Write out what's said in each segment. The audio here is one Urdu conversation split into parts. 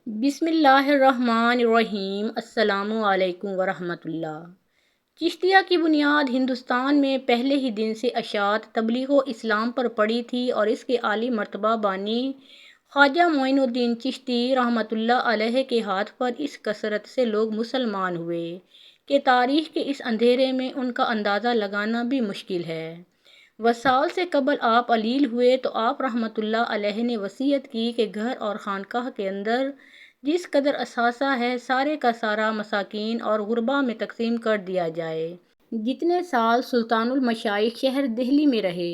بسم اللہ الرحمن الرحیم۔ السلام علیکم ورحمۃ اللہ۔ چشتیہ کی بنیاد ہندوستان میں پہلے ہی دن سے اشاعت تبلیغ و اسلام پر پڑی تھی اور اس کے عالی مرتبہ بانی خواجہ معین الدین چشتی رحمۃ اللہ علیہ کے ہاتھ پر اس کثرت سے لوگ مسلمان ہوئے کہ تاریخ کے اس اندھیرے میں ان کا اندازہ لگانا بھی مشکل ہے۔ وصال سے قبل آپ علیل ہوئے تو آپ رحمۃ اللہ علیہ نے وصیت کی کہ گھر اور خانقاہ کے اندر جس قدر اثاثہ ہے سارے کا سارا مساکین اور غربا میں تقسیم کر دیا جائے۔ جتنے سال سلطان المشائخ شہر دہلی میں رہے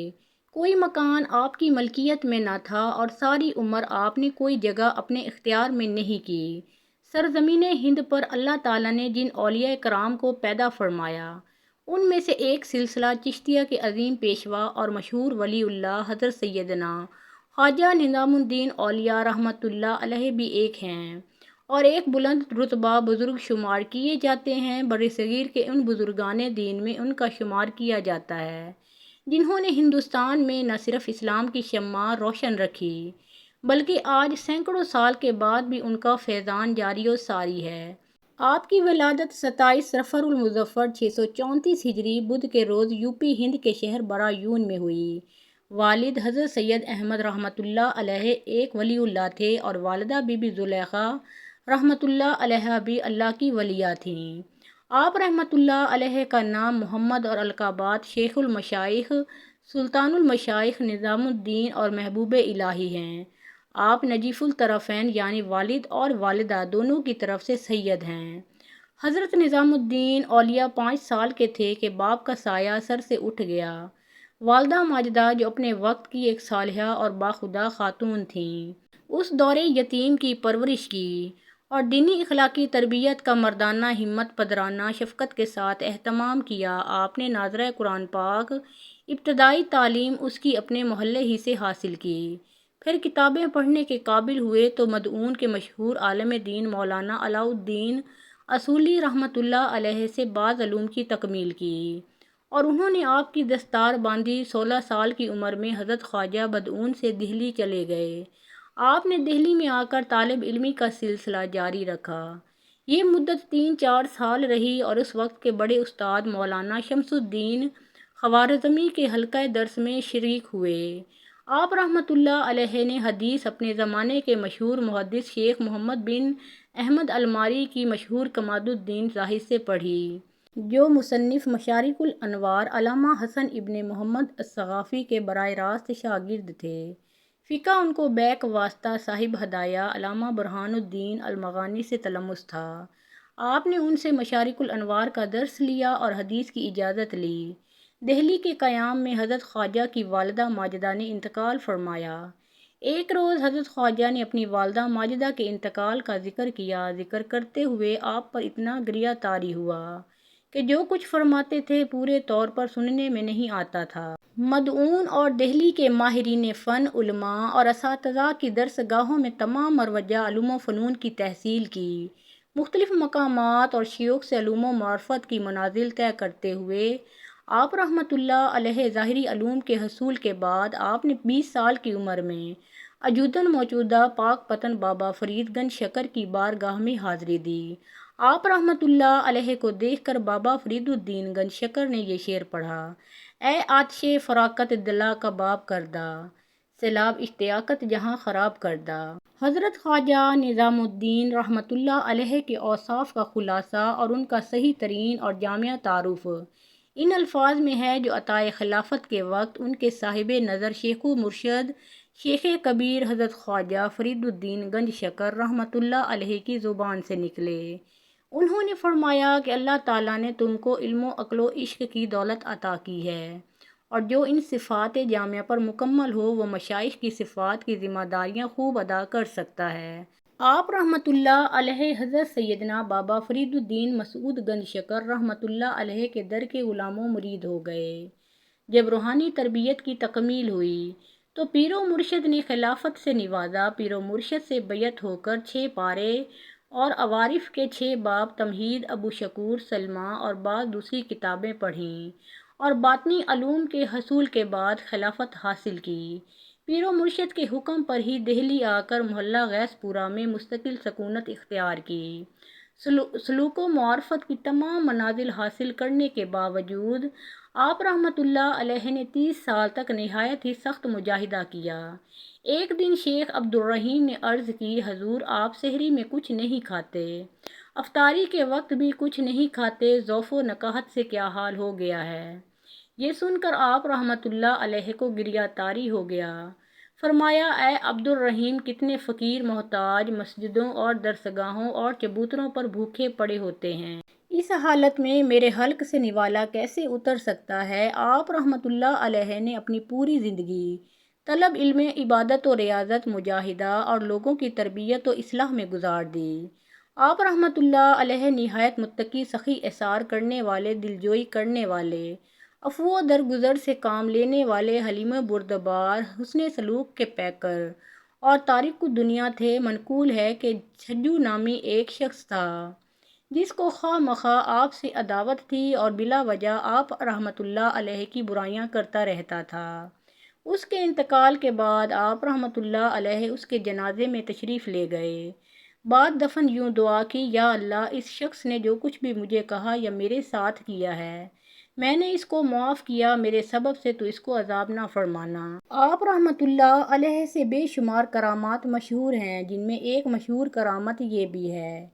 کوئی مکان آپ کی ملکیت میں نہ تھا اور ساری عمر آپ نے کوئی جگہ اپنے اختیار میں نہیں کی۔ سرزمین ہند پر اللہ تعالیٰ نے جن اولیاء کرام کو پیدا فرمایا ان میں سے ایک سلسلہ چشتیہ کے عظیم پیشوا اور مشہور ولی اللہ حضرت سیدنا خواجہ نظام الدین اولیاء رحمۃ اللہ علیہ بھی ایک ہیں اور ایک بلند رتبہ بزرگ شمار کیے جاتے ہیں۔ برصغیر کے ان بزرگان دین میں ان کا شمار کیا جاتا ہے جنہوں نے ہندوستان میں نہ صرف اسلام کی شمع روشن رکھی بلکہ آج سینکڑوں سال کے بعد بھی ان کا فیضان جاری و ساری ہے۔ آپ کی ولادت 27 رفع المظفر 634 ہجری بدھ کے روز یوپی ہند کے شہر برایون میں ہوئی۔ والد حضرت سید احمد رحمۃ اللہ علیہ ایک ولی اللہ تھے اور والدہ بی بی زلیخا رحمۃ اللہ علیہ بھی اللہ کی ولیہ تھیں۔ آپ رحمۃ اللہ علیہ کا نام محمد اور القابات شیخ المشائخ، سلطان المشائخ، نظام الدین اور محبوب الہی ہیں۔ آپ نجیف الطرفین یعنی والد اور والدہ دونوں کی طرف سے سید ہیں۔ حضرت نظام الدین اولیاء 5 سال کے تھے کہ باپ کا سایہ سر سے اٹھ گیا۔ والدہ ماجدہ جو اپنے وقت کی ایک صالحہ اور باخدا خاتون تھیں اس دور یتیم کی پرورش کی اور دینی اخلاقی تربیت کا مردانہ ہمت پدرانہ شفقت کے ساتھ اہتمام کیا۔ آپ نے ناظرہ قرآن پاک ابتدائی تعلیم اس کی اپنے محلے ہی سے حاصل کی، پھر کتابیں پڑھنے کے قابل ہوئے تو مدعون کے مشہور عالم دین مولانا علاء الدین اصولی رحمۃ اللہ علیہ سے بعض علوم کی تکمیل کی اور انہوں نے آپ کی دستار باندھی۔ 16 سال کی عمر میں حضرت خواجہ بدعون سے دہلی چلے گئے۔ آپ نے دہلی میں آ کر طالب علمی کا سلسلہ جاری رکھا۔ یہ مدت 3-4 سال رہی اور اس وقت کے بڑے استاد مولانا شمس الدین خوارزمی کے حلقہ درس میں شریک ہوئے۔ آپ رحمۃ اللہ علیہ نے حدیث اپنے زمانے کے مشہور محدث شیخ محمد بن احمد الماری کی مشہور کماد الدین زاہد سے پڑھی جو مصنف مشارق الانوار علامہ حسن ابن محمد الثقافی کے براہ راست شاگرد تھے۔ فقہ ان کو بیک واسطہ صاحب ہدایہ علامہ برہان الدین المغانی سے تلمس تھا۔ آپ نے ان سے مشارق الانوار کا درس لیا اور حدیث کی اجازت لی۔ دہلی کے قیام میں حضرت خواجہ کی والدہ ماجدہ نے انتقال فرمایا۔ ایک روز حضرت خواجہ نے اپنی والدہ ماجدہ کے انتقال کا ذکر کیا۔ ذکر کرتے ہوئے آپ پر اتنا گریہ طاری ہوا کہ جو کچھ فرماتے تھے پورے طور پر سننے میں نہیں آتا تھا۔ مدعون اور دہلی کے ماہرین فن، علماء اور اساتذہ کی درس گاہوں میں تمام مروجہ علوم و فنون کی تحصیل کی۔ مختلف مقامات اور شیوخ سے علوم و معرفت کی منازل طے کرتے ہوئے آپ رحمۃ اللہ علیہ ظاہری علوم کے حصول کے بعد آپ نے 20 سال کی عمر میں اجودن موجودہ پاک پتن بابا فرید گنج شکر کی بارگاہ میں حاضری دی۔ آپ رحمۃ اللہ علیہ کو دیکھ کر بابا فرید الدین گنج شکر نے یہ شعر پڑھا: اے آتش فراقت دلہ کباب کردہ، سیلاب اشتیاقت جہاں خراب کردہ۔ حضرت خواجہ نظام الدین رحمۃ اللہ علیہ کے اوصاف کا خلاصہ اور ان کا صحیح ترین اور جامع تعارف ان الفاظ میں ہے جو عطائے خلافت کے وقت ان کے صاحب نظر شیخ و مرشد شیخ کبیر حضرت خواجہ فرید الدین گنج شکر رحمۃ اللہ علیہ کی زبان سے نکلے۔ انہوں نے فرمایا کہ اللہ تعالیٰ نے تم کو علم و عقل و عشق کی دولت عطا کی ہے اور جو ان صفات جامعہ پر مکمل ہو وہ مشائخ کی صفات کی ذمہ داریاں خوب ادا کر سکتا ہے۔ آپ رحمۃ اللہ علیہ حضرت سیدنا بابا فرید الدین مسعود گنج شکر رحمۃ اللہ علیہ کے در کے غلام و مرید ہو گئے۔ جب روحانی تربیت کی تکمیل ہوئی تو پیر و مرشد نے خلافت سے نوازا۔ پیر و مرشد سے بیعت ہو کر 6 پارے اور عوارف کے 6 باب تمہید، ابو شکور، سلمیٰ اور بعض دوسری کتابیں پڑھیں اور باطنی علوم کے حصول کے بعد خلافت حاصل کی۔ پیر و مرشد کے حکم پر ہی دہلی آ کر محلہ غیث پورہ میں مستقل سکونت اختیار کی۔ سلوک و معرفت کی تمام منازل حاصل کرنے کے باوجود آپ رحمۃ اللہ علیہ نے 30 سال تک نہایت ہی سخت مجاہدہ کیا۔ ایک دن شیخ عبد الرحیم نے عرض کی، حضور آپ سحری میں کچھ نہیں کھاتے، افطاری کے وقت بھی کچھ نہیں کھاتے، ضعف و نکاہت سے کیا حال ہو گیا ہے؟ یہ سن کر آپ رحمۃ اللہ علیہ کو گریہ طاری ہو گیا۔ فرمایا، اے عبد الرحیم، کتنے فقیر محتاج مسجدوں اور درسگاہوں اور چبوتروں پر بھوکے پڑے ہوتے ہیں۔ اس حالت میں میرے حلق سے نوالا کیسے اتر سکتا ہے؟ آپ رحمۃ اللہ علیہ نے اپنی پوری زندگی طلب علم، عبادت و ریاضت، مجاہدہ اور لوگوں کی تربیت و اصلاح میں گزار دی۔ آپ رحمۃ اللہ علیہ نہایت متقی، سخی اثار کرنے والے، دلجوئی کرنے والے، عفو و درگزر سے کام لینے والے، حلیم و بردبار، حسن سلوک کے پیکر اور تارک الدنیا تھے۔ منقول ہے کہ چھجو نامی ایک شخص تھا جس کو خواہ مخواہ آپ سے عداوت تھی اور بلا وجہ آپ رحمۃ اللہ علیہ کی برائیاں کرتا رہتا تھا۔ اس کے انتقال کے بعد آپ رحمۃ اللہ علیہ اس کے جنازے میں تشریف لے گئے۔ بعد دفن یوں دعا کی، یا اللہ، اس شخص نے جو کچھ بھی مجھے کہا یا میرے ساتھ کیا ہے، میں نے اس کو معاف کیا، میرے سبب سے تو اس کو عذاب نہ فرمانا۔ آپ رحمۃ اللہ علیہ سے بے شمار کرامات مشہور ہیں، جن میں ایک مشہور کرامت یہ بھی ہے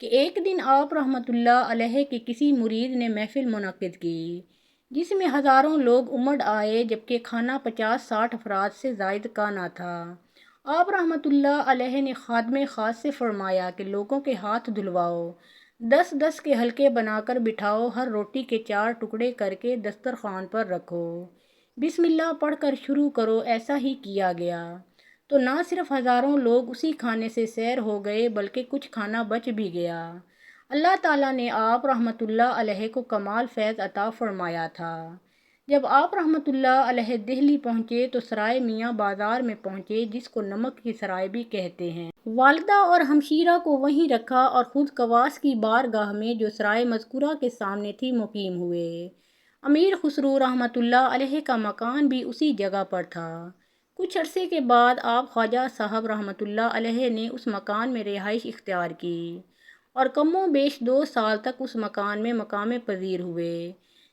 کہ ایک دن آپ رحمۃ اللہ علیہ کے کسی مرید نے محفل منعقد کی جس میں ہزاروں لوگ امڑ آئے، جبکہ کھانا 50-60 افراد سے زائد کا نہ تھا۔ آپ رحمۃ اللہ علیہ نے خادم خاص سے فرمایا کہ لوگوں کے ہاتھ دھلواؤ، 10-10 کے حلقے بنا کر بٹھاؤ، ہر روٹی کے 4 ٹکڑے کر کے دسترخوان پر رکھو، بسم اللہ پڑھ کر شروع کرو۔ ایسا ہی کیا گیا تو نہ صرف ہزاروں لوگ اسی کھانے سے سیر ہو گئے، بلکہ کچھ کھانا بچ بھی گیا۔ اللہ تعالیٰ نے آپ رحمۃ اللہ علیہ کو کمال فیض عطا فرمایا تھا۔ جب آپ رحمۃ اللہ علیہ دہلی پہنچے تو سرائے میاں بازار میں پہنچے، جس کو نمک کی سرائے بھی کہتے ہیں۔ والدہ اور ہمشیرہ کو وہیں رکھا اور خود قواس کی بارگاہ میں، جو سرائے مذکورہ کے سامنے تھی، مقیم ہوئے۔ امیر خسرو رحمۃ اللہ علیہ کا مکان بھی اسی جگہ پر تھا۔ کچھ عرصے کے بعد آپ خواجہ صاحب رحمۃ اللہ علیہ نے اس مکان میں رہائش اختیار کی اور کم و بیش 2 سال تک اس مکان میں مقام پذیر ہوئے۔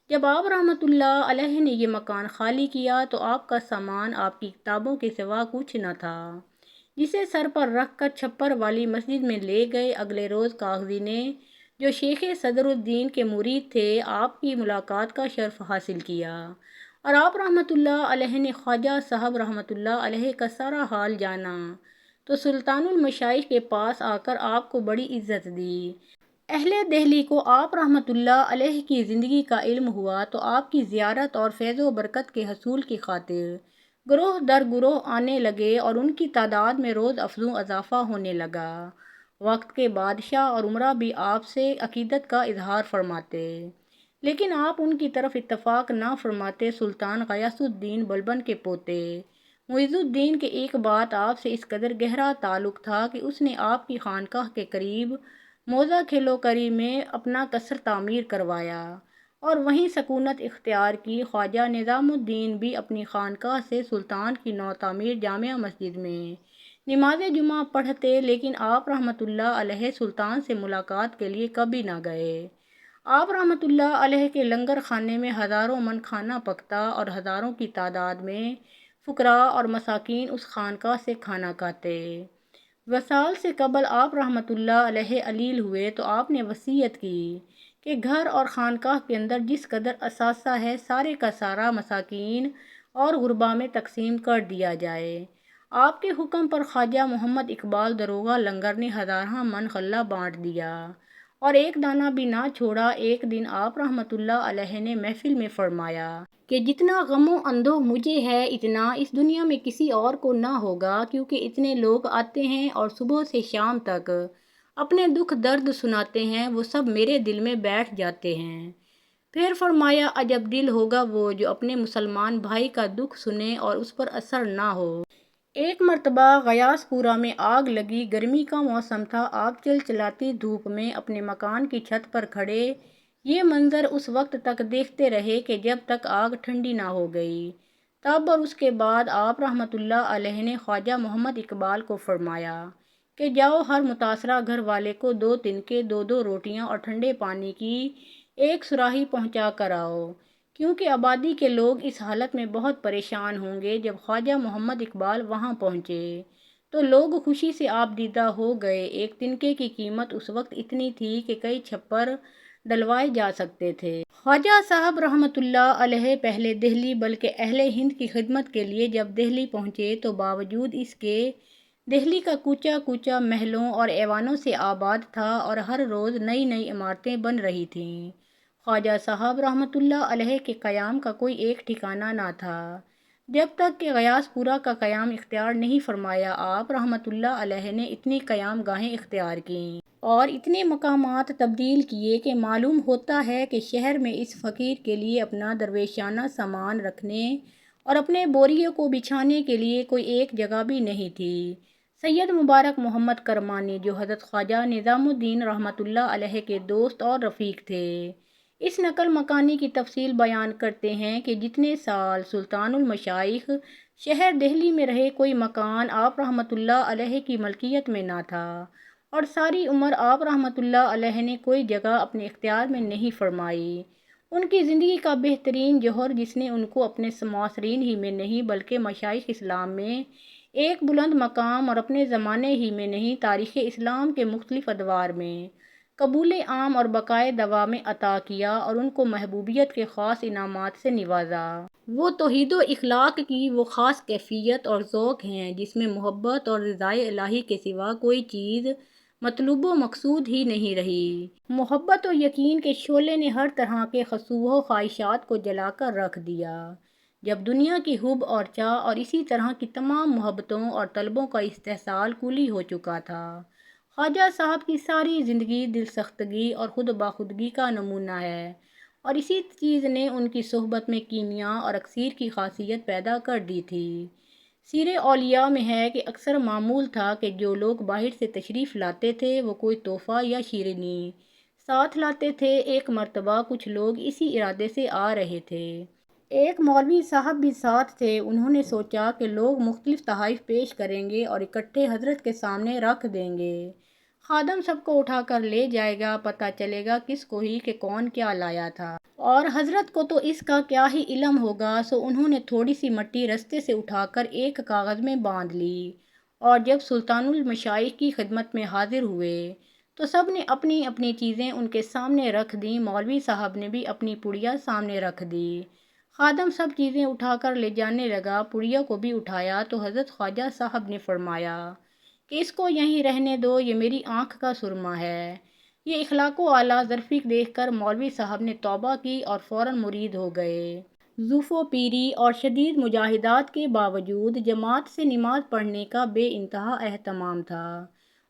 جب آپ رحمۃ اللہ علیہ نے یہ مکان خالی کیا تو آپ کا سامان آپ کی کتابوں کے سوا کچھ نہ تھا، جسے سر پر رکھ کر چھپر والی مسجد میں لے گئے۔ اگلے روز کاغذی نے، جو شیخ صدر الدین کے مرید تھے، آپ کی ملاقات کا شرف حاصل کیا اور آپ رحمۃ اللہ علیہ نے خواجہ صاحب رحمۃ اللہ علیہ کا سارا حال جانا تو سلطان المشائخ کے پاس آ کر آپ کو بڑی عزت دی۔ اہل دہلی کو آپ رحمۃ اللہ علیہ کی زندگی کا علم ہوا تو آپ کی زیارت اور فیض و برکت کے حصول کی خاطر گروہ در گروہ آنے لگے اور ان کی تعداد میں روز افزوں اضافہ ہونے لگا۔ وقت کے بادشاہ اور امراء بھی آپ سے عقیدت کا اظہار فرماتے، لیکن آپ ان کی طرف اتفاق نہ فرماتے۔ سلطان غیاث الدین بلبن کے پوتے معیز الدین کے ایک بات آپ سے اس قدر گہرا تعلق تھا کہ اس نے آپ کی خانقاہ کے قریب موضع کھیلوکری میں اپنا قصر تعمیر کروایا اور وہیں سکونت اختیار کی۔ خواجہ نظام الدین بھی اپنی خانقاہ سے سلطان کی نو تعمیر جامع مسجد میں نماز جمعہ پڑھتے، لیکن آپ رحمۃ اللہ علیہ سلطان سے ملاقات کے لیے کبھی نہ گئے۔ آپ رحمۃ اللہ علیہ کے لنگر خانے میں ہزاروں من کھانا پکتا اور ہزاروں کی تعداد میں فقراء اور مساکین اس خانقاہ سے کھانا کھاتے۔ وصال سے قبل آپ رحمۃ اللہ علیہ علیل ہوئے تو آپ نے وصیت کی کہ گھر اور خانقاہ کے اندر جس قدر اثاثہ ہے، سارے کا سارا مساکین اور غرباء میں تقسیم کر دیا جائے۔ آپ کے حکم پر خواجہ محمد اقبال داروغہ لنگر نے ہزارہ من غلہ بانٹ دیا اور ایک دانہ بھی نہ چھوڑا۔ ایک دن آپ رحمۃ اللہ علیہ نے محفل میں فرمایا کہ جتنا غم و اندوہ مجھے ہے، اتنا اس دنیا میں کسی اور کو نہ ہوگا، کیونکہ اتنے لوگ آتے ہیں اور صبح سے شام تک اپنے دکھ درد سناتے ہیں، وہ سب میرے دل میں بیٹھ جاتے ہیں۔ پھر فرمایا، عجب دل ہوگا وہ جو اپنے مسلمان بھائی کا دکھ سنے اور اس پر اثر نہ ہو۔ ایک مرتبہ غیاث پورہ میں آگ لگی، گرمی کا موسم تھا، آپ چلچلاتی دھوپ میں اپنے مکان کی چھت پر کھڑے یہ منظر اس وقت تک دیکھتے رہے کہ جب تک آگ ٹھنڈی نہ ہو گئی۔ تب اور اس کے بعد آپ رحمۃ اللہ علیہ نے خواجہ محمد اقبال کو فرمایا کہ جاؤ ہر متاثرہ گھر والے کو 2 تنکے 2 روٹیاں اور ٹھنڈے پانی کی ایک سراہی پہنچا کر آؤ، کیونکہ آبادی کے لوگ اس حالت میں بہت پریشان ہوں گے۔ جب خواجہ محمد اقبال وہاں پہنچے تو لوگ خوشی سے آپ دیدہ ہو گئے۔ ایک تنکے کی قیمت اس وقت اتنی تھی کہ کئی چھپر ڈلوائے جا سکتے تھے۔ خواجہ صاحب رحمۃ اللہ علیہ پہلے دہلی بلکہ اہل ہند کی خدمت کے لیے جب دہلی پہنچے تو باوجود اس کے دہلی کا کوچہ کوچہ محلوں اور ایوانوں سے آباد تھا اور ہر روز نئی نئی عمارتیں بن رہی تھیں۔ خواجہ صاحب رحمۃ اللہ علیہ کے قیام کا کوئی ایک ٹھکانہ نہ تھا، جب تک کہ غیاث پورہ کا قیام اختیار نہیں فرمایا۔ آپ رحمۃ اللہ علیہ نے اتنی قیام گاہیں اختیار کیں اور اتنے مقامات تبدیل کیے کہ معلوم ہوتا ہے کہ شہر میں اس فقیر کے لیے اپنا درویشانہ سامان رکھنے اور اپنے بوریوں کو بچھانے کے لیے کوئی ایک جگہ بھی نہیں تھی۔ سید مبارک محمد کرمانی، جو حضرت خواجہ نظام الدین رحمۃ اللہ علیہ کے دوست اور رفیق تھے، اس نقل مکانی کی تفصیل بیان کرتے ہیں کہ جتنے سال سلطان المشائخ شہر دہلی میں رہے، کوئی مکان آپ رحمۃ اللہ علیہ کی ملکیت میں نہ تھا، اور ساری عمر آپ رحمۃ اللہ علیہ نے کوئی جگہ اپنے اختیار میں نہیں فرمائی۔ ان کی زندگی کا بہترین جوہر، جس نے ان کو اپنے معاصرین ہی میں نہیں بلکہ مشائخ اسلام میں ایک بلند مقام اور اپنے زمانے ہی میں نہیں تاریخ اسلام کے مختلف ادوار میں قبول عام اور بقائے دوام عطا کیا اور ان کو محبوبیت کے خاص انعامات سے نوازا۔ وہ توحید و اخلاق کی وہ خاص کیفیت اور ذوق ہیں جس میں محبت اور رضائے الہی کے سوا کوئی چیز مطلوب و مقصود ہی نہیں رہی۔ محبت و یقین کے شعلے نے ہر طرح کے خسوہ و خواہشات کو جلا کر رکھ دیا۔ جب دنیا کی حب اور چاہ اور اسی طرح کی تمام محبتوں اور طلبوں کا استحصال کلی ہو چکا تھا۔ خواجہ صاحب کی ساری زندگی دل سختگی اور خود باخودگی کا نمونہ ہے، اور اسی چیز نے ان کی صحبت میں کیمیا اور اکسیر کی خاصیت پیدا کر دی تھی۔ سیر اولیاء میں ہے کہ اکثر معمول تھا کہ جو لوگ باہر سے تشریف لاتے تھے وہ کوئی تحفہ یا شیرینی ساتھ لاتے تھے۔ ایک مرتبہ کچھ لوگ اسی ارادے سے آ رہے تھے۔ ایک مولوی صاحب بھی ساتھ تھے۔ انہوں نے سوچا کہ لوگ مختلف تحائف پیش کریں گے اور اکٹھے حضرت کے سامنے رکھ دیں گے۔ خادم سب کو اٹھا کر لے جائے گا، پتہ چلے گا کس کو ہی کہ کون کیا لایا تھا، اور حضرت کو تو اس کا کیا ہی علم ہوگا۔ سو انہوں نے تھوڑی سی مٹی رستے سے اٹھا کر ایک کاغذ میں باندھ لی، اور جب سلطان المشائخ کی خدمت میں حاضر ہوئے تو سب نے اپنی اپنی چیزیں ان کے سامنے رکھ دیں۔ مولوی صاحب نے بھی اپنی پڑیا سامنے رکھ دی۔ خادم سب چیزیں اٹھا کر لے جانے لگا۔ پڑیا کو بھی اٹھایا تو حضرت خواجہ صاحب نے فرمایا کہ اس کو یہیں رہنے دو، یہ میری آنکھ کا سرما ہے۔ یہ اخلاق و اعلیٰ ظرفی دیکھ کر مولوی صاحب نے توبہ کی اور فوراً مرید ہو گئے۔ ضعف و پیری اور شدید مجاہدات کے باوجود جماعت سے نماز پڑھنے کا بے انتہا اہتمام تھا۔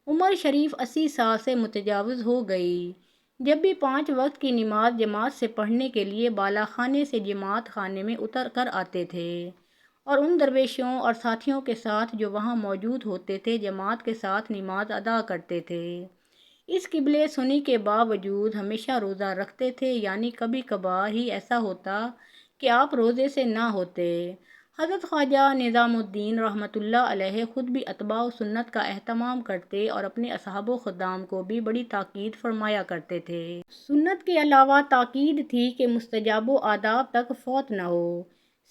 عمر شریف 80 سال سے متجاوز ہو گئی، جب بھی 5 وقت کی نماز جماعت سے پڑھنے کے لیے بالا خانے سے جماعت خانے میں اتر کر آتے تھے، اور ان درویشوں اور ساتھیوں کے ساتھ جو وہاں موجود ہوتے تھے جماعت کے ساتھ نماز ادا کرتے تھے۔ اس قبلے سنی کے باوجود ہمیشہ روزہ رکھتے تھے، یعنی کبھی کبھار ہی ایسا ہوتا کہ آپ روزے سے نہ ہوتے۔ حضرت خواجہ نظام الدین رحمۃ اللہ علیہ خود بھی اتباع سنت کا اہتمام کرتے اور اپنے اصحاب و خدام کو بھی بڑی تاکید فرمایا کرتے تھے۔ سنت کے علاوہ تاکید تھی کہ مستجاب و آداب تک فوت نہ ہو۔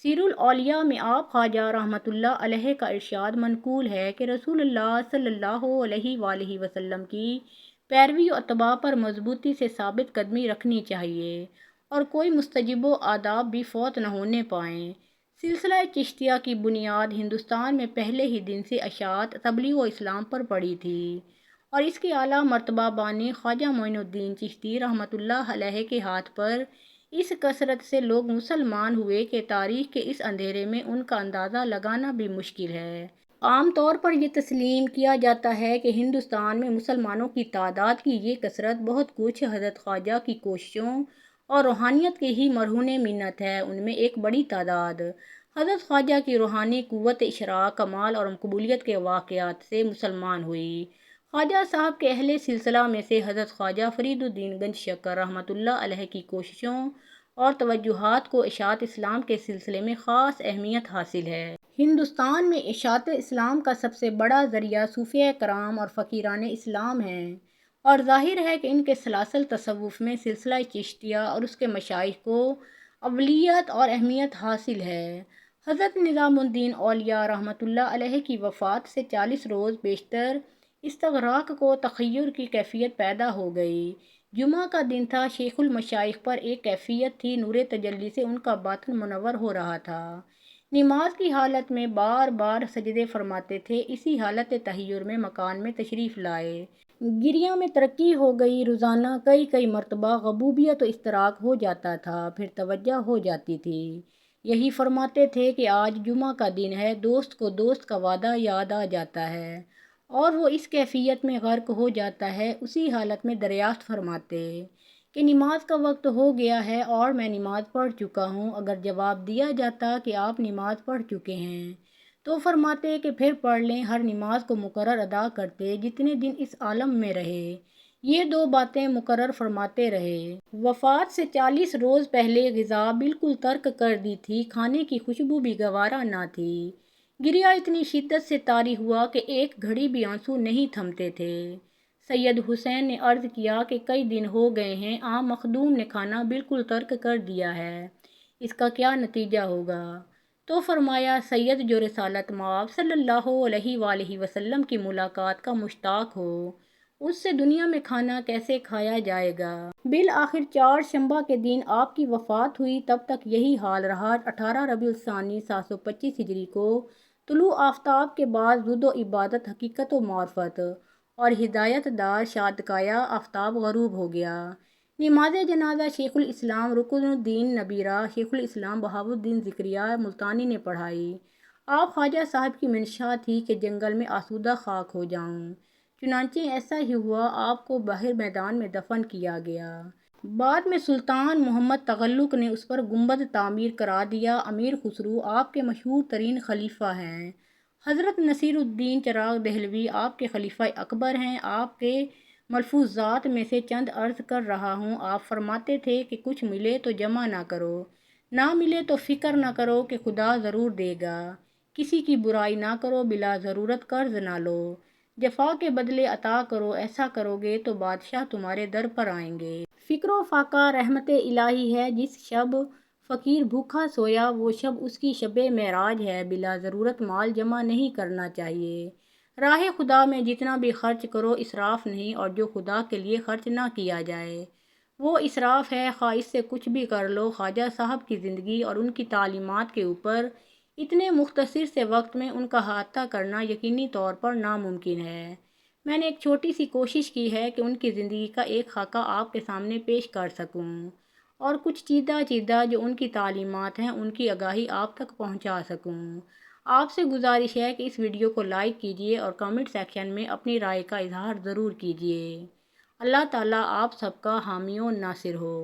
سیر الاولیاء میں آپ خواجہ رحمۃ اللہ علیہ کا ارشاد منقول ہے کہ رسول اللہ صلی اللہ علیہ وآلہ وسلم کی پیروی و اتباع پر مضبوطی سے ثابت قدمی رکھنی چاہیے، اور کوئی مستجب و آداب بھی فوت نہ ہونے پائیں۔ سلسلہ چشتیہ کی بنیاد ہندوستان میں پہلے ہی دن سے اشاعت تبلیغ و اسلام پر پڑی تھی، اور اس کے اعلیٰ مرتبہ بانی خواجہ معین الدین چشتی رحمۃ اللہ علیہ کے ہاتھ پر اس کثرت سے لوگ مسلمان ہوئے کہ تاریخ کے اس اندھیرے میں ان کا اندازہ لگانا بھی مشکل ہے۔ عام طور پر یہ تسلیم کیا جاتا ہے کہ ہندوستان میں مسلمانوں کی تعداد کی یہ کثرت بہت کچھ حضرت خواجہ کی کوششوں اور روحانیت کی ہی مرہون منت ہے۔ ان میں ایک بڑی تعداد حضرت خواجہ کی روحانی قوت اشراق، کمال اور قبولیت کے واقعات سے مسلمان ہوئی۔ خواجہ صاحب کے اہل سلسلہ میں سے حضرت خواجہ فرید الدین گنج شکر رحمۃ اللہ علیہ کی کوششوں اور توجہات کو اشاعت اسلام کے سلسلے میں خاص اہمیت حاصل ہے۔ ہندوستان میں اشاعت اسلام کا سب سے بڑا ذریعہ صوفیہ کرام اور فقیران اسلام ہیں، اور ظاہر ہے کہ ان کے سلاسل تصوف میں سلسلہ چشتیہ اور اس کے مشائخ کو اولویت اور اہمیت حاصل ہے۔ حضرت نظام الدین اولیاء رحمۃ اللہ علیہ کی وفات سے 40 روز بیشتر استغراق کو تخیر کی کیفیت پیدا ہو گئی۔ جمعہ کا دن تھا، شیخ المشائخ پر ایک کیفیت تھی، نور تجلی سے ان کا باطن منور ہو رہا تھا۔ نماز کی حالت میں بار بار سجدے فرماتے تھے، اسی حالت تحیر میں مکان میں تشریف لائے۔ گریہ میں ترقی ہو گئی، روزانہ کئی مرتبہ غیبوبیت و اضطراق ہو جاتا تھا، پھر توجہ ہو جاتی تھی۔ یہی فرماتے تھے کہ آج جمعہ کا دن ہے، دوست کو دوست کا وعدہ یاد آ جاتا ہے اور وہ اس کیفیت میں غرق ہو جاتا ہے۔ اسی حالت میں دریافت فرماتے کہ نماز کا وقت ہو گیا ہے اور میں نماز پڑھ چکا ہوں۔ اگر جواب دیا جاتا کہ آپ نماز پڑھ چکے ہیں تو فرماتے کہ پھر پڑھ لیں۔ ہر نماز کو مقرر ادا کرتے، جتنے دن اس عالم میں رہے یہ دو باتیں مقرر فرماتے رہے۔ وفات سے 40 روز پہلے غذا بالکل ترک کر دی تھی، کھانے کی خوشبو بھی گوارا نہ تھی۔ گریہ اتنی شدت سے طاری ہوا کہ ایک گھڑی بھی آنسو نہیں تھمتے تھے۔ سید حسین نے عرض کیا کہ کئی دن ہو گئے ہیں، عام مخدوم نے کھانا بالکل ترک کر دیا ہے، اس کا کیا نتیجہ ہوگا؟ تو فرمایا، سید جو رسالت مآب صلی اللہ علیہ وآلہ وسلم کی ملاقات کا مشتاق ہو، اس سے دنیا میں کھانا کیسے کھایا جائے گا؟ بالآخر چہارشنبہ کے دن آپ کی وفات ہوئی، تب تک یہی حال رہا۔ 18 ربیع الثانی 725 ہجری کو طلوع آفتاب کے بعد زہد و عبادت، حقیقت و معرفت اور ہدایت دار شادکایا آفتاب غروب ہو گیا۔ نماز جنازہ شیخ الاسلام رکن الدین نبیرہ شیخ الاسلام بہاؤ الدین ذکریہ ملتانی نے پڑھائی۔ آپ خواجہ صاحب کی منشا تھی کہ جنگل میں آسودہ خاک ہو جاؤں، چنانچہ ایسا ہی ہوا، آپ کو باہر میدان میں دفن کیا گیا۔ بعد میں سلطان محمد تغلق نے اس پر گنبد تعمیر کرا دیا۔ امیر خسرو آپ کے مشہور ترین خلیفہ ہیں۔ حضرت نصیر الدین چراغ دہلوی آپ کے خلیفہ اکبر ہیں۔ آپ کے ملفوظات میں سے چند عرض کر رہا ہوں۔ آپ فرماتے تھے کہ کچھ ملے تو جمع نہ کرو، نہ ملے تو فکر نہ کرو کہ خدا ضرور دے گا۔ کسی کی برائی نہ کرو، بلا ضرورت قرض نہ لو، جفا کے بدلے عطا کرو، ایسا کرو گے تو بادشاہ تمہارے در پر آئیں گے۔ فکر و فاقہ رحمت الہی ہے، جس شب فقیر بھوکا سویا وہ شب اس کی شب معراج ہے۔ بلا ضرورت مال جمع نہیں کرنا چاہیے۔ راہ خدا میں جتنا بھی خرچ کرو اسراف نہیں، اور جو خدا کے لیے خرچ نہ کیا جائے وہ اسراف ہے، خواہ اس سے کچھ بھی کر لو۔ خواجہ صاحب کی زندگی اور ان کی تعلیمات کے اوپر اتنے مختصر سے وقت میں ان کا احاطہ کرنا یقینی طور پر ناممکن ہے۔ میں نے ایک چھوٹی سی کوشش کی ہے کہ ان کی زندگی کا ایک خاکہ آپ کے سامنے پیش کر سکوں، اور کچھ چیدہ جو ان کی تعلیمات ہیں ان کی آگاہی آپ تک پہنچا سکوں۔ آپ سے گزارش ہے کہ اس ویڈیو کو لائک کیجیے اور کمنٹ سیکشن میں اپنی رائے کا اظہار ضرور کیجیے۔ اللہ تعالیٰ آپ سب کا حامی و ناصر ہو۔